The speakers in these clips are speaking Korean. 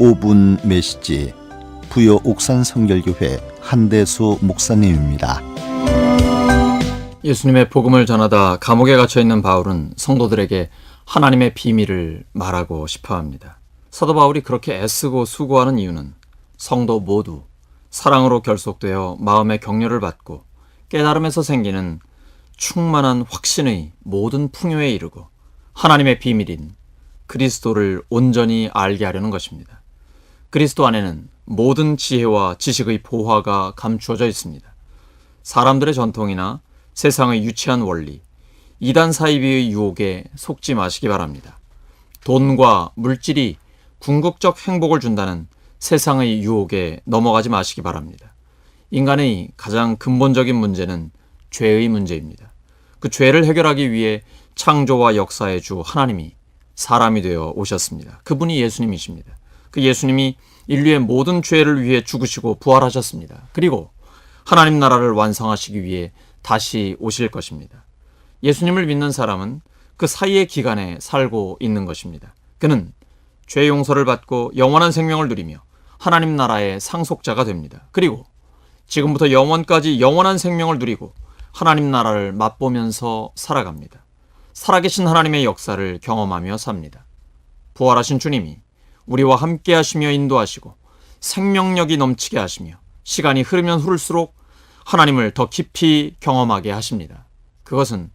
5분 메시지 부여 옥산 성결교회 한대수 목사님입니다. 예수님의 복음을 전하다 감옥에 갇혀있는 바울은 성도들에게 하나님의 비밀을 말하고 싶어합니다. 사도 바울이 그렇게 애쓰고 수고하는 이유는 성도 모두 사랑으로 결속되어 마음의 격려를 받고 깨달음에서 생기는 충만한 확신의 모든 풍요에 이르고 하나님의 비밀인 그리스도를 온전히 알게 하려는 것입니다. 그리스도 안에는 모든 지혜와 지식의 보화가 감추어져 있습니다. 사람들의 전통이나 세상의 유치한 원리, 이단 사이비의 유혹에 속지 마시기 바랍니다. 돈과 물질이 궁극적 행복을 준다는 세상의 유혹에 넘어가지 마시기 바랍니다. 인간의 가장 근본적인 문제는 죄의 문제입니다. 그 죄를 해결하기 위해 창조와 역사의 주 하나님이 사람이 되어 오셨습니다. 그분이 예수님이십니다. 그 예수님이 인류의 모든 죄를 위해 죽으시고 부활하셨습니다. 그리고 하나님 나라를 완성하시기 위해 다시 오실 것입니다. 예수님을 믿는 사람은 그 사이의 기간에 살고 있는 것입니다. 그는 죄 용서를 받고 영원한 생명을 누리며 하나님 나라의 상속자가 됩니다. 그리고 지금부터 영원까지 영원한 생명을 누리고 하나님 나라를 맛보면서 살아갑니다. 살아계신 하나님의 역사를 경험하며 삽니다. 부활하신 주님이 우리와 함께 하시며 인도하시고 생명력이 넘치게 하시며 시간이 흐르면 흐를수록 하나님을 더 깊이 경험하게 하십니다. 그것은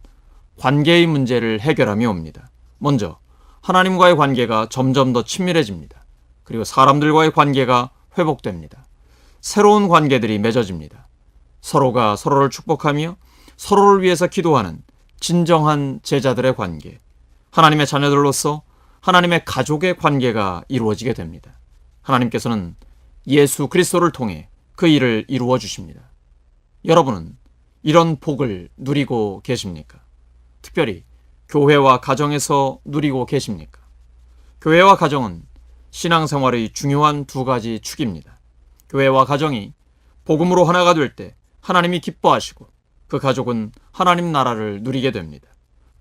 관계의 문제를 해결하며 옵니다. 먼저 하나님과의 관계가 점점 더 친밀해집니다. 그리고 사람들과의 관계가 회복됩니다. 새로운 관계들이 맺어집니다. 서로가 서로를 축복하며 서로를 위해서 기도하는 진정한 제자들의 관계, 하나님의 자녀들로서 하나님의 가족의 관계가 이루어지게 됩니다. 하나님께서는 예수 그리스도를 통해 그 일을 이루어 주십니다. 여러분은 이런 복을 누리고 계십니까? 특별히 교회와 가정에서 누리고 계십니까? 교회와 가정은 신앙생활의 중요한 두 가지 축입니다. 교회와 가정이 복음으로 하나가 될 때 하나님이 기뻐하시고 그 가족은 하나님 나라를 누리게 됩니다.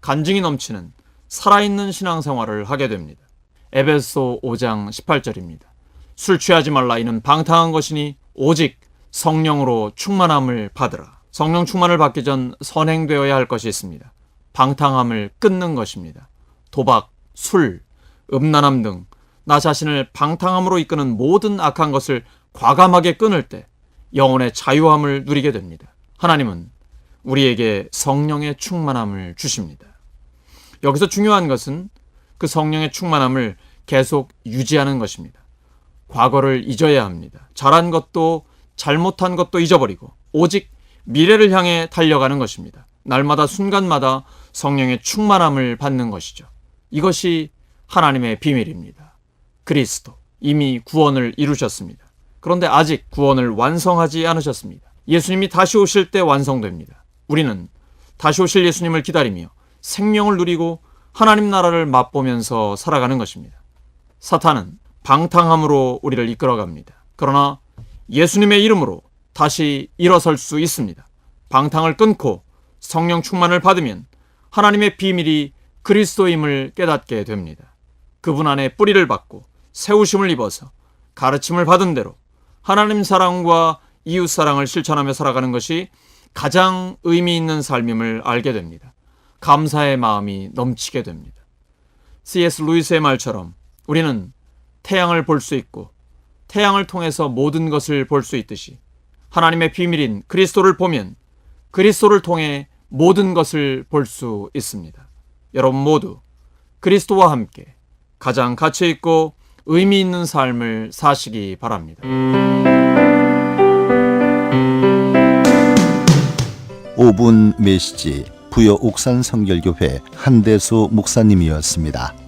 간증이 넘치는 살아있는 신앙생활을 하게 됩니다. 에베소 5장 18절입니다. 술 취하지 말라. 이는 방탕한 것이니 오직 성령으로 충만함을 받으라. 성령 충만을 받기 전 선행되어야 할 것이 있습니다. 방탕함을 끊는 것입니다. 도박, 술, 음란함 등 나 자신을 방탕함으로 이끄는 모든 악한 것을 과감하게 끊을 때 영혼의 자유함을 누리게 됩니다. 하나님은 우리에게 성령의 충만함을 주십니다. 여기서 중요한 것은 그 성령의 충만함을 계속 유지하는 것입니다. 과거를 잊어야 합니다. 잘한 것도 잘못한 것도 잊어버리고 오직 미래를 향해 달려가는 것입니다. 날마다 순간마다 성령의 충만함을 받는 것이죠. 이것이 하나님의 비밀입니다. 그리스도 이미 구원을 이루셨습니다. 그런데 아직 구원을 완성하지 않으셨습니다. 예수님이 다시 오실 때 완성됩니다. 우리는 다시 오실 예수님을 기다리며 생명을 누리고 하나님 나라를 맛보면서 살아가는 것입니다. 사탄은 방탕함으로 우리를 이끌어갑니다. 그러나 예수님의 이름으로 다시 일어설 수 있습니다. 방탕을 끊고 성령 충만을 받으면 하나님의 비밀이 그리스도임을 깨닫게 됩니다. 그분 안에 뿌리를 받고 세우심을 입어서 가르침을 받은 대로 하나님 사랑과 이웃 사랑을 실천하며 살아가는 것이 가장 의미 있는 삶임을 알게 됩니다. 감사의 마음이 넘치게 됩니다. C.S. 루이스의 말처럼 우리는 태양을 볼 수 있고 태양을 통해서 모든 것을 볼 수 있듯이 하나님의 비밀인 그리스도를 보면 그리스도를 통해 모든 것을 볼 수 있습니다. 여러분 모두 그리스도와 함께 가장 가치 있고 의미 있는 삶을 사시기 바랍니다. 5분 메시지 부여 옥산 성결교회 한대수 목사님이었습니다.